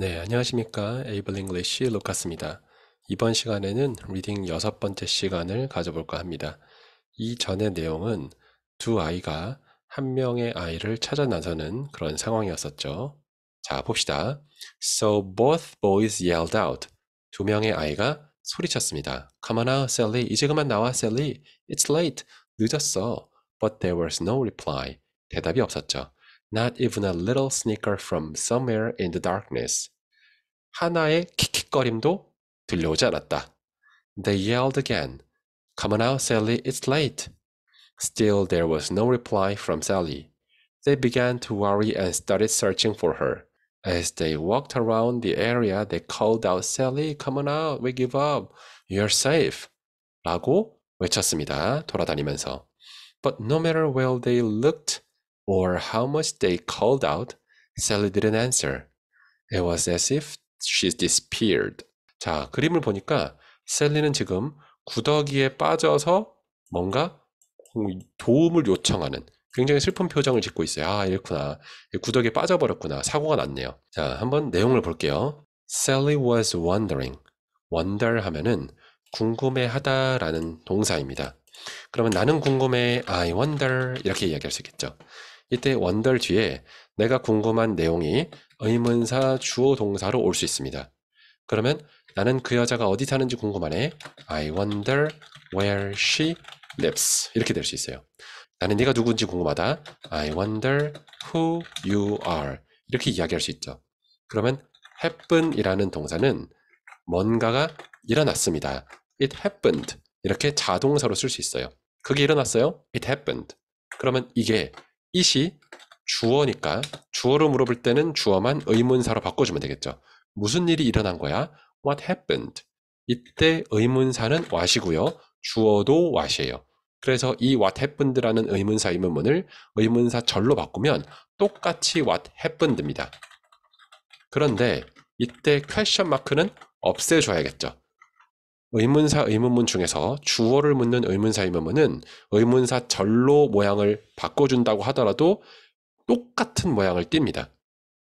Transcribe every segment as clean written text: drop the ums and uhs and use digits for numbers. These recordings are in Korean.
네, 안녕하십니까. 에이블 잉글리시 루카스입니다. 이번 시간에는 리딩 6번째 시간을 가져볼까 합니다. 이전의 내용은 두 아이가 한 명의 아이를 찾아 나서는 그런 상황이었었죠. 자, 봅시다. So both boys yelled out. 두 명의 아이가 소리쳤습니다. Come on out, Sally. 이제 그만 나와, Sally. It's late. 늦었어. But there was no reply. 대답이 없었죠. Not even a little snicker from somewhere in the darkness. 하나의 킥킥거림도 들려오지 않았다. They yelled again. Come on out, Sally, it's late. Still there was no reply from Sally. They began to worry and started searching for her. As they walked around the area, they called out, Sally, come on out, we give up. You're safe. 라고 외쳤습니다. 돌아다니면서. But no matter where they looked or how much they called out, Sally didn't answer. It was as if she disappeared. 자, 그림을 보니까 셀리는 지금 구더기에 빠져서 뭔가 도움을 요청하는 굉장히 슬픈 표정을 짓고 있어요. 아, 이렇구나. 구더기에 빠져버렸구나. 사고가 났네요. 자, 한번 내용을 볼게요. Sally was wondering. wonder 하면은 궁금해하다라는 동사입니다. 그러면 나는 궁금해, I wonder 이렇게 이야기할 수 있겠죠. 이때 wonder 뒤에 내가 궁금한 내용이 의문사 주어 동사로 올 수 있습니다. 그러면 나는 그 여자가 어디 사는지 궁금하네. I wonder where she lives. 이렇게 될 수 있어요. 나는 네가 누군지 궁금하다. I wonder who you are. 이렇게 이야기할 수 있죠. 그러면 happen이라는 동사는 뭔가가 일어났습니다. It happened. 이렇게 자동사로 쓸 수 있어요. 그게 일어났어요? It happened. 그러면 이게 it이 주어니까 주어로 물어볼 때는 주어만 의문사로 바꿔주면 되겠죠. 무슨 일이 일어난 거야? What happened? 이때 의문사는 what이고요. 주어도 what이에요. 그래서 이 what happened라는 의문사 의문문을 의문사 절로 바꾸면 똑같이 what happened입니다. 그런데 이때 question mark는 없애줘야겠죠. 의문사 의문문 중에서 주어를 묻는 의문사 의문문은 의문사 절로 모양을 바꿔준다고 하더라도 똑같은 모양을 띱니다.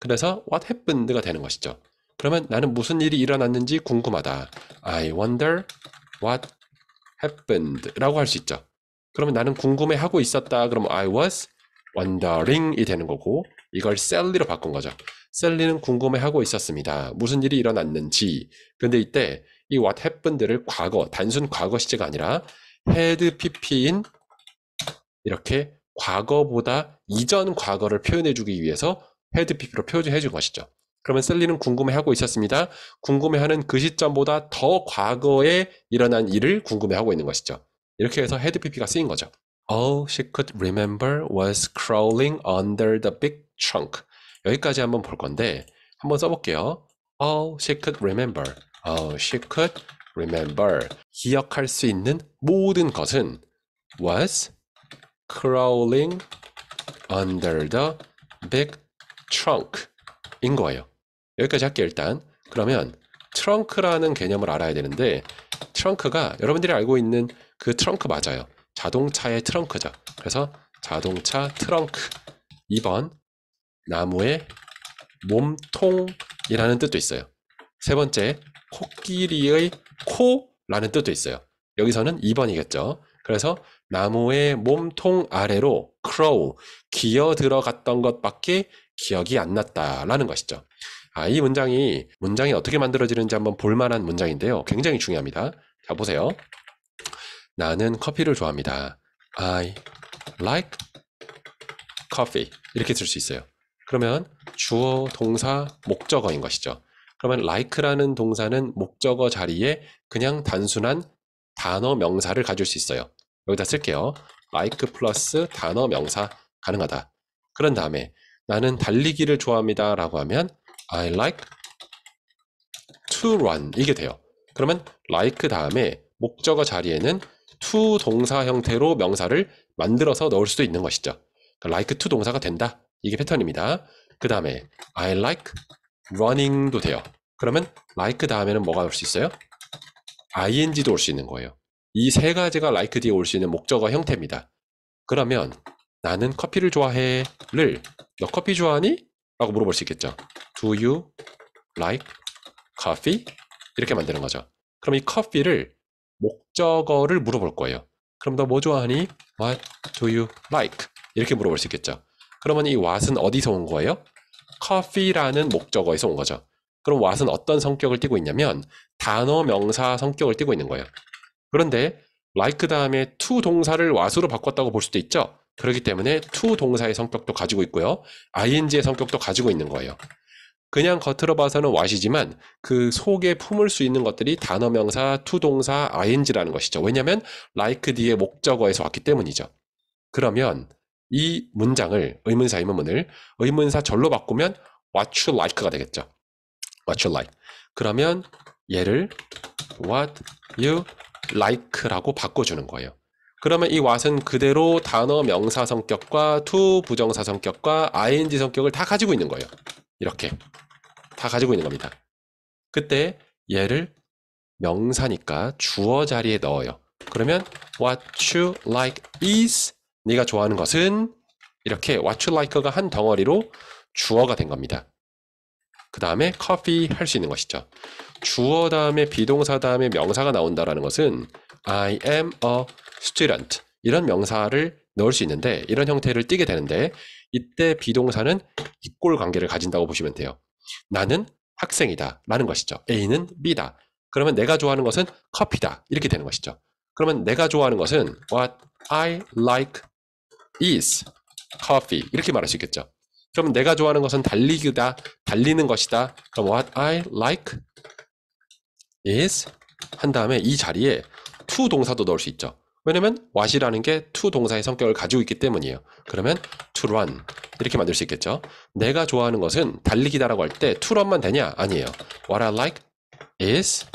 그래서 what happened가 되는 것이죠. 그러면 나는 무슨 일이 일어났는지 궁금하다. I wonder what happened 라고 할 수 있죠. 그러면 나는 궁금해하고 있었다. 그러면 I was wondering이 되는 거고 이걸 Sally로 바꾼 거죠. 셀리는 궁금해하고 있었습니다. 무슨 일이 일어났는지. 근데 이때 이 what happened를 과거, 단순 과거 시제가 아니라 had pp인 이렇게 과거보다 이전 과거를 표현해주기 위해서 had pp로 표현해준 것이죠. 그러면 셀리는 궁금해하고 있었습니다. 궁금해하는 그 시점보다 더 과거에 일어난 일을 궁금해하고 있는 것이죠. 이렇게 해서 had pp가 쓰인 거죠. All she could remember was crawling under the big trunk. 여기까지 한번 볼 건데 한번 써볼게요. All she could remember. All she could remember. 기억할 수 있는 모든 것은 was crawling under the big trunk 인 거예요. 여기까지 할게요, 일단. 그러면 트렁크라는 개념을 알아야 되는데 트렁크가 여러분들이 알고 있는 그 트렁크 맞아요. 자동차의 트렁크죠. 그래서 자동차 트렁크. 2번 나무의 몸통이라는 뜻도 있어요. 세 번째 코끼리의 코라는 뜻도 있어요. 여기서는 2번이겠죠. 그래서 나무의 몸통 아래로 crow, 기어 들어갔던 것밖에 기억이 안 났다라는 것이죠. 이 문장이 어떻게 만들어지는지 한번 볼만한 문장인데요. 굉장히 중요합니다. 자, 보세요. 나는 커피를 좋아합니다. I like coffee. 이렇게 쓸 수 있어요. 그러면 주어, 동사, 목적어인 것이죠. 그러면 like라는 동사는 목적어 자리에 그냥 단순한 단어 명사를 가질 수 있어요. 여기다 쓸게요. like 플러스 단어 명사 가능하다. 그런 다음에 나는 달리기를 좋아합니다 라고 하면 I like to run 이게 돼요. 그러면 like 다음에 목적어 자리에는 to 동사 형태로 명사를 만들어서 넣을 수도 있는 것이죠. like to 동사가 된다. 이게 패턴입니다. 그 다음에 I like running도 돼요. 그러면 like 다음에는 뭐가 올 수 있어요? ing도 올 수 있는 거예요. 이 세 가지가 like 뒤에 올 수 있는 목적어 형태입니다. 그러면 나는 커피를 좋아해를 너 커피 좋아하니? 라고 물어볼 수 있겠죠. Do you like coffee? 이렇게 만드는 거죠. 그럼 이 커피를 목적어를 물어볼 거예요. 그럼 너 뭐 좋아하니? What do you like? 이렇게 물어볼 수 있겠죠. 그러면 이 what은 어디서 온 거예요? coffee라는 목적어에서 온 거죠. 그럼 what은 어떤 성격을 띠고 있냐면 단어 명사 성격을 띠고 있는 거예요. 그런데 like 다음에 to 동사를 what으로 바꿨다고 볼 수도 있죠. 그렇기 때문에 to 동사의 성격도 가지고 있고요. ing의 성격도 가지고 있는 거예요. 그냥 겉으로 봐서는 what이지만 그 속에 품을 수 있는 것들이 단어 명사, to 동사, ing라는 것이죠. 왜냐하면 like 뒤에 목적어에서 왔기 때문이죠. 그러면 이 문장을 의문사 의문문을 의문사 절로 바꾸면 what you like가 되겠죠. what you like. 그러면 얘를 what you like라고 바꿔주는 거예요. 그러면 이 what은 그대로 단어 명사 성격과 to 부정사 성격과 ing 성격을 다 가지고 있는 거예요. 이렇게 다 가지고 있는 겁니다. 그때 얘를 명사니까 주어 자리에 넣어요. 그러면 what you like is 네가 좋아하는 것은 이렇게 what you like가 한 덩어리로 주어가 된 겁니다. 그 다음에 coffee 할 수 있는 것이죠. 주어 다음에 비동사 다음에 명사가 나온다라는 것은 I am a student 이런 명사를 넣을 수 있는데 이런 형태를 띠게 되는데 이때 비동사는 이꼴 관계를 가진다고 보시면 돼요. 나는 학생이다 라는 것이죠. A는 B다. 그러면 내가 좋아하는 것은 커피다 이렇게 되는 것이죠. 그러면 내가 좋아하는 것은 what I like is coffee 이렇게 말할 수 있겠죠. 그럼 내가 좋아하는 것은 달리기다, 달리는 것이다. 그럼 what I like is 한 다음에 이 자리에 to 동사도 넣을 수 있죠. 왜냐면 what이라는 게 to 동사의 성격을 가지고 있기 때문이에요. 그러면 to run 이렇게 만들 수 있겠죠. 내가 좋아하는 것은 달리기다라고 할 때 to run만 되냐? 아니에요. What I like is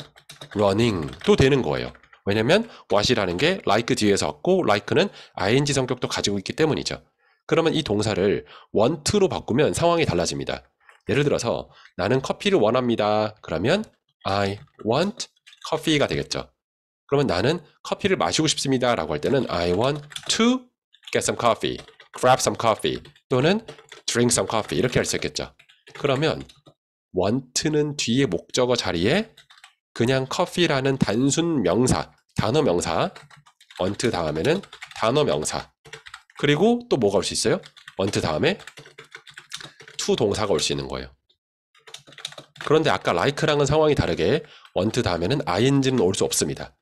running 또 되는 거예요. 왜냐면 what이라는 게 like 뒤에서 왔고 like는 ing 성격도 가지고 있기 때문이죠. 그러면 이 동사를 want로 바꾸면 상황이 달라집니다. 예를 들어서 나는 커피를 원합니다. 그러면 I want coffee가 되겠죠. 그러면 나는 커피를 마시고 싶습니다 라고 할 때는 I want to get some coffee, grab some coffee 또는 drink some coffee 이렇게 할 수 있겠죠. 그러면 want는 뒤에 목적어 자리에 그냥 coffee라는 단순 명사, 단어 명사 want 다음에는 단어 명사 그리고 또 뭐가 올 수 있어요? want 다음에 to 동사가 올 수 있는 거예요. 그런데 아까 like랑은 상황이 다르게 want 다음에는 ing는 올 수 없습니다.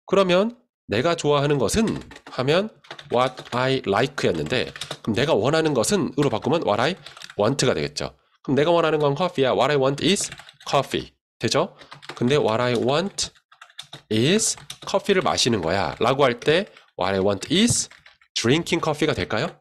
그러면 내가 좋아하는 것은 하면 what I like였는데 그럼 내가 원하는 것은 으로 바꾸면 what I want가 되겠죠. 그럼 내가 원하는 건 커피야. what I want is coffee 되죠? 근데 what I want is 커피를 마시는 거야 라고 할 때 what I want is drinking coffee가 될까요?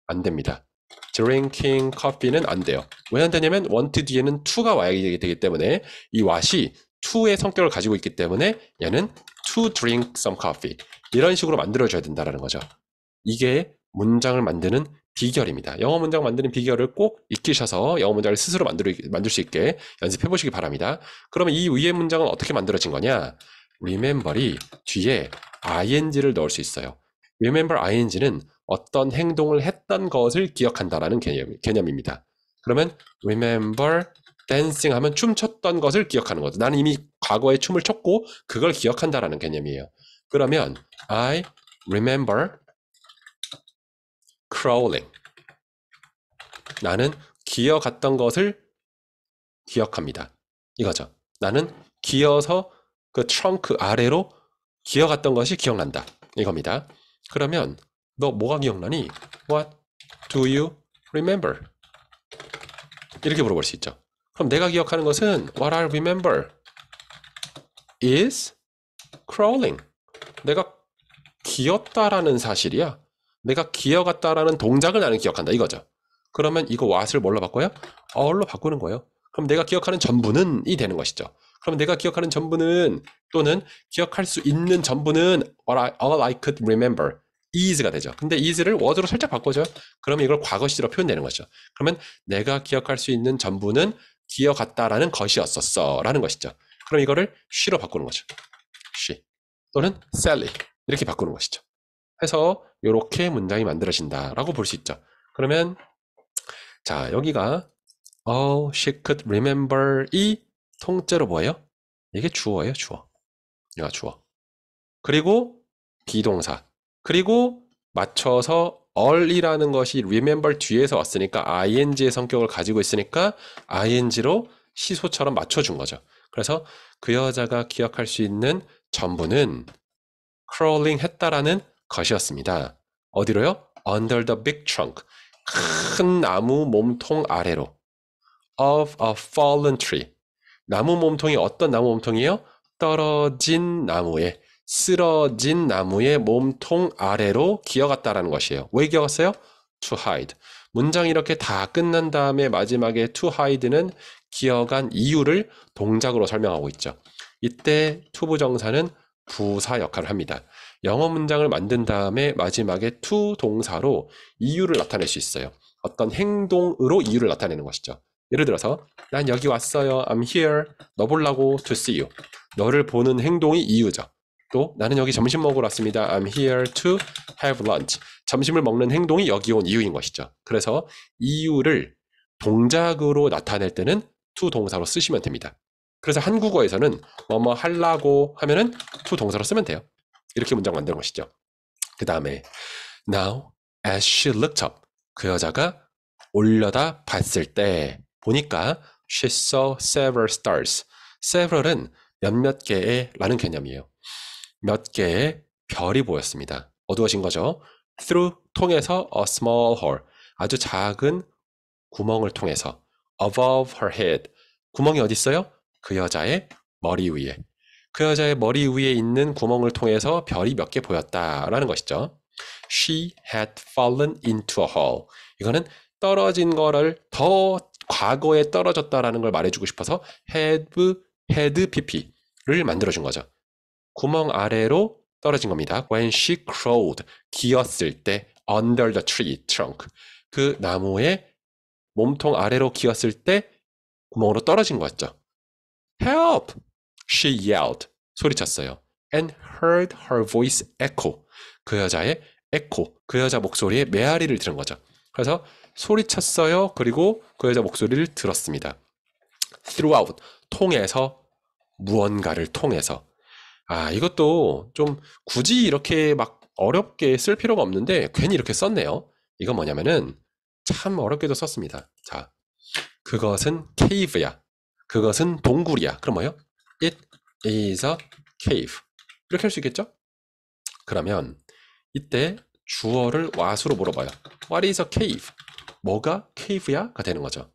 안 됩니다. drinking coffee는 안 돼요. 왜 안 되냐면 want 뒤에는 to가 와야 되기 때문에 이 what이 to의 성격을 가지고 있기 때문에 얘는 to drink some coffee 이런 식으로 만들어줘야 된다는 거죠. 이게 문장을 만드는 비결입니다. 영어 문장 만드는 비결을 꼭 익히셔서 영어 문장을 스스로 만들 수 있게 연습해 보시기 바랍니다. 그러면 이 위의 문장은 어떻게 만들어진 거냐? remember이 뒤에 ing를 넣을 수 있어요. remember ing는 어떤 행동을 했던 것을 기억한다라는 개념입니다. 그러면 remember dancing 하면 춤췄던 것을 기억하는 거죠. 나는 이미 과거에 춤을 췄고 그걸 기억한다라는 개념이에요. 그러면 I remember crawling. 나는 기어갔던 것을 기억합니다. 이거죠. 나는 기어서 그 트렁크 아래로 기어갔던 것이 기억난다. 이겁니다. 그러면 너 뭐가 기억나니? What do you remember? 이렇게 물어볼 수 있죠. 그럼 내가 기억하는 것은 What I remember is crawling. 내가 기었다라는 사실이야. 내가 기어갔다라는 동작을 나는 기억한다. 이거죠. 그러면 이거 what을 뭘로 바꿔요? all로 바꾸는 거예요. 그럼 내가 기억하는 전부는 이 되는 것이죠. 그럼 내가 기억하는 전부는 또는 기억할 수 있는 전부는 all I could remember is가 되죠. 근데 is를 word로 살짝 바꿔줘요. 그러면 이걸 과거 시제로 표현되는 거죠. 그러면 내가 기억할 수 있는 전부는 기어갔다라는 것이었었어 라는 것이죠. 그럼 이거를 she로 바꾸는 거죠. she 또는 Sally 이렇게 바꾸는 것이죠. 해서 이렇게 문장이 만들어진다라고 볼 수 있죠. 그러면 자 여기가 Oh, she could remember. 이 통째로 뭐예요? 이게 주어예요, 주어. 이거 주어. 그리고 비동사. 그리고 맞춰서 all이라는 것이 remember 뒤에서 왔으니까 ing의 성격을 가지고 있으니까 ing로 시소처럼 맞춰준 거죠. 그래서 그 여자가 기억할 수 있는 전부는 crawling 했다라는 것이었습니다. 어디로요? Under the big trunk. 큰 나무 몸통 아래로. Of a fallen tree. 나무 몸통이 어떤 나무 몸통이에요? 떨어진 나무에, 쓰러진 나무의 몸통 아래로 기어갔다라는 것이에요. 왜 기어갔어요? To hide. 문장이 이렇게 다 끝난 다음에 마지막에 to hide는 기어간 이유를 동작으로 설명하고 있죠. 이때 to 부정사는 부사 역할을 합니다. 영어 문장을 만든 다음에 마지막에 to 동사로 이유를 나타낼 수 있어요. 어떤 행동으로 이유를 나타내는 것이죠. 예를 들어서 난 여기 왔어요. I'm here. 너 보려고 to see you. 너를 보는 행동이 이유죠. 또 나는 여기 점심 먹으러 왔습니다. I'm here to have lunch. 점심을 먹는 행동이 여기 온 이유인 것이죠. 그래서 이유를 동작으로 나타낼 때는 to 동사로 쓰시면 됩니다. 그래서 한국어에서는 뭐뭐 하려고 하면은 to 동사로 쓰면 돼요. 이렇게 문장 만드는 것이죠. 그 다음에 Now as she looked up. 그 여자가 올려다 봤을 때 보니까 she saw several stars. several은 몇몇 개의 라는 개념이에요. 몇 개의 별이 보였습니다. 어두워진 거죠. through 통해서 a small hole. 아주 작은 구멍을 통해서 above her head. 구멍이 어디 있어요? 그 여자의 머리 위에. 그 여자의 머리 위에 있는 구멍을 통해서 별이 몇 개 보였다라는 것이죠. She had fallen into a hole. 이거는 떨어진 거를 더 과거에 떨어졌다라는 걸 말해주고 싶어서 had pp를 만들어준 거죠. 구멍 아래로 떨어진 겁니다. When she crawled, 기었을 때 under the tree trunk. 그 나무의 몸통 아래로 기었을 때 구멍으로 떨어진 거였죠. Help! She yelled. 소리쳤어요. And heard her voice echo. 그 여자의 echo, 그 여자 목소리의 메아리를 들은 거죠. 그래서 소리쳤어요. 그리고 그 여자 목소리를 들었습니다. Throughout, 통해서, 무언가를 통해서. 이것도 좀 굳이 이렇게 막 어렵게 쓸 필요가 없는데 괜히 이렇게 썼네요. 이건 뭐냐면은 참 어렵게도 썼습니다. 자, 그것은 cave야. 그것은 동굴이야. 그럼 뭐예요? It is a cave. 이렇게 할 수 있겠죠? 그러면 이때 주어를 what으로 물어봐요. What is a cave? 뭐가 cave야? 가 되는 거죠.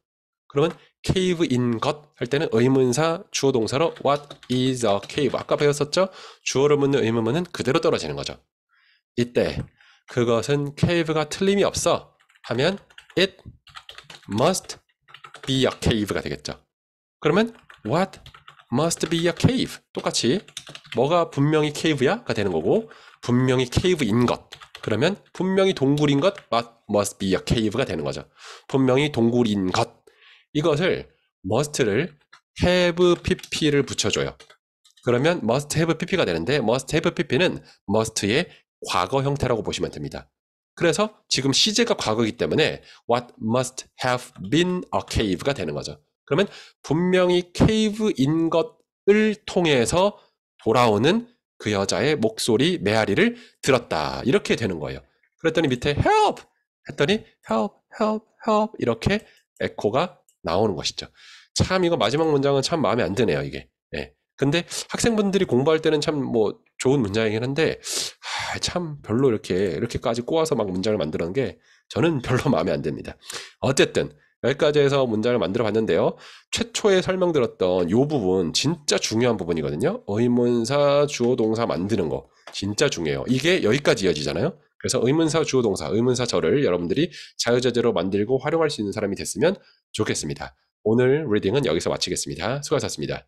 그러면 cave인 것 할 때는 의문사 주어 동사로 what is a cave? 아까 배웠었죠? 주어를 묻는 의문문은 그대로 떨어지는 거죠. 이때 그것은 cave가 틀림이 없어 하면 it must be a cave가 되겠죠. 그러면 what must be a cave? 똑같이 뭐가 분명히 cave야? 가 되는 거고 분명히 cave인 것 그러면 분명히 동굴인 것 what must be a cave가 되는 거죠. 분명히 동굴인 것 이것을 must를 have pp를 붙여줘요. 그러면 must have pp가 되는데 must have pp는 must의 과거 형태라고 보시면 됩니다. 그래서 지금 시제가 과거이기 때문에 what must have been a cave가 되는 거죠. 그러면 분명히 cave인 것을 통해서 돌아오는 그 여자의 목소리, 메아리를 들었다. 이렇게 되는 거예요. 그랬더니 밑에 help! 했더니 help, help, help 이렇게 에코가 나오는 것이죠. 참 이거 마지막 문장은 참 마음에 안 드네요, 이게. 예. 근데 학생분들이 공부할 때는 참 뭐 좋은 문장이긴 한데 참 별로 이렇게까지 꼬아서 막 문장을 만드는 게 저는 별로 마음에 안 듭니다. 어쨌든 여기까지 해서 문장을 만들어 봤는데요. 최초에 설명드렸던 이 부분 진짜 중요한 부분이거든요. 의문사 주어 동사 만드는 거 진짜 중요해요. 이게 여기까지 이어지잖아요. 그래서 의문사 주어 동사 의문사절을 여러분들이 자유자재로 만들고 활용할 수 있는 사람이 됐으면 좋겠습니다. 오늘 리딩은 여기서 마치겠습니다. 수고하셨습니다.